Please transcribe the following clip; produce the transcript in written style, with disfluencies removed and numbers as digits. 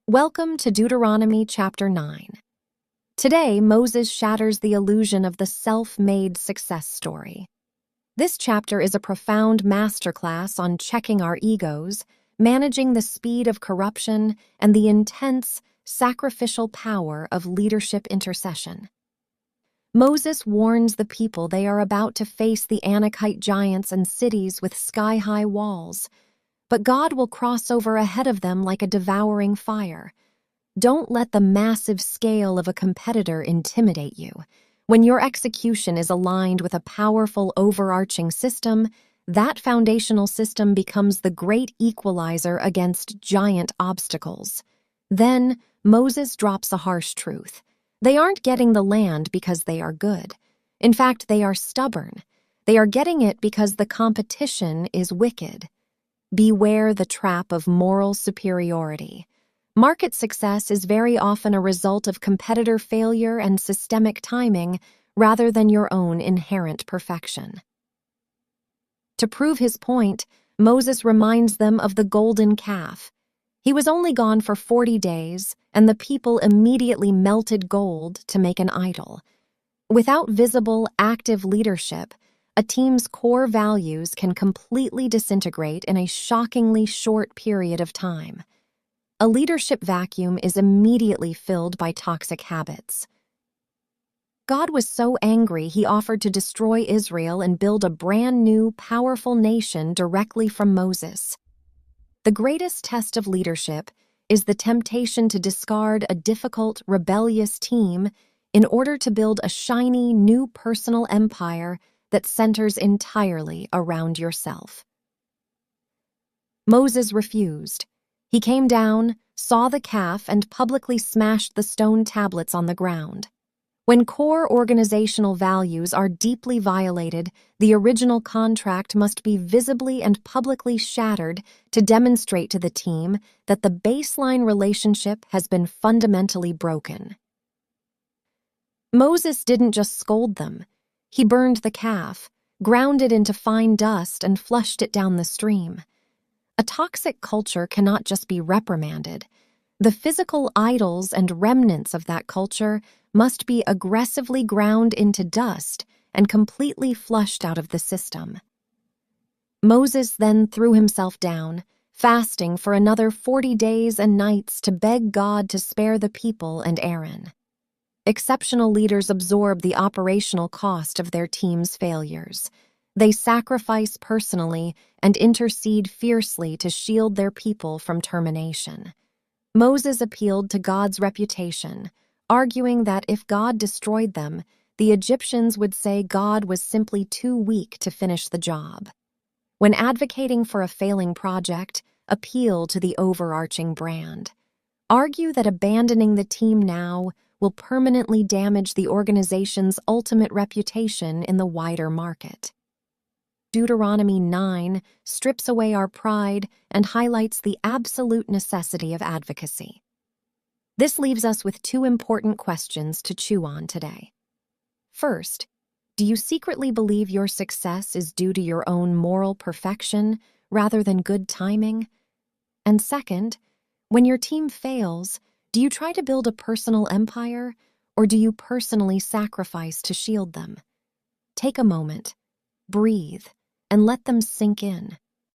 Welcome to Deuteronomy chapter 9. Today, Moses shatters the illusion of the self-made success story. This chapter is a profound masterclass on checking our egos, managing the speed of corruption, and the intense, sacrificial power of leadership intercession. Moses warns the people they are about to face the Anakite giants and cities with sky-high walls, but God will cross over ahead of them like a devouring fire. Don't let the massive scale of a competitor intimidate you. When your execution is aligned with a powerful overarching system, that foundational system becomes the great equalizer against giant obstacles. Then, Moses drops a harsh truth. They aren't getting the land because they are good. In fact, they are stubborn. They are getting it because the competition is wicked. Beware the trap of moral superiority. Market success is very often a result of competitor failure and systemic timing rather than your own inherent perfection. To prove his point, Moses reminds them of the golden calf. He was only gone for 40 days, and the people immediately melted gold to make an idol. Without visible, active leadership, a team's core values can completely disintegrate in a shockingly short period of time. A leadership vacuum is immediately filled by toxic habits. God was so angry he offered to destroy Israel and build a brand new, powerful nation directly from Moses. The greatest test of leadership is the temptation to discard a difficult, rebellious team in order to build a shiny, new personal empire that centers entirely around yourself. Moses refused. He came down, saw the calf, and publicly smashed the stone tablets on the ground. When core organizational values are deeply violated, the original contract must be visibly and publicly shattered to demonstrate to the team that the baseline relationship has been fundamentally broken. Moses didn't just scold them. He burned the calf, ground it into fine dust, and flushed it down the stream. A toxic culture cannot just be reprimanded. The physical idols and remnants of that culture must be aggressively ground into dust and completely flushed out of the system. Moses then threw himself down, fasting for another 40 days and nights to beg God to spare the people and Aaron. Exceptional leaders absorb the operational cost of their team's failures. They sacrifice personally and intercede fiercely to shield their people from termination. Moses appealed to God's reputation, arguing that if God destroyed them, the Egyptians would say God was simply too weak to finish the job. When advocating for a failing project, appeal to the overarching brand. Argue that abandoning the team now will permanently damage the organization's ultimate reputation in the wider market. Deuteronomy 9 strips away our pride and highlights the absolute necessity of advocacy. This leaves us with two important questions to chew on today. First, do you secretly believe your success is due to your own moral perfection rather than good timing? And second, when your team fails, do you try to build a personal empire, or do you personally sacrifice to shield them? Take a moment, breathe, and let them sink in.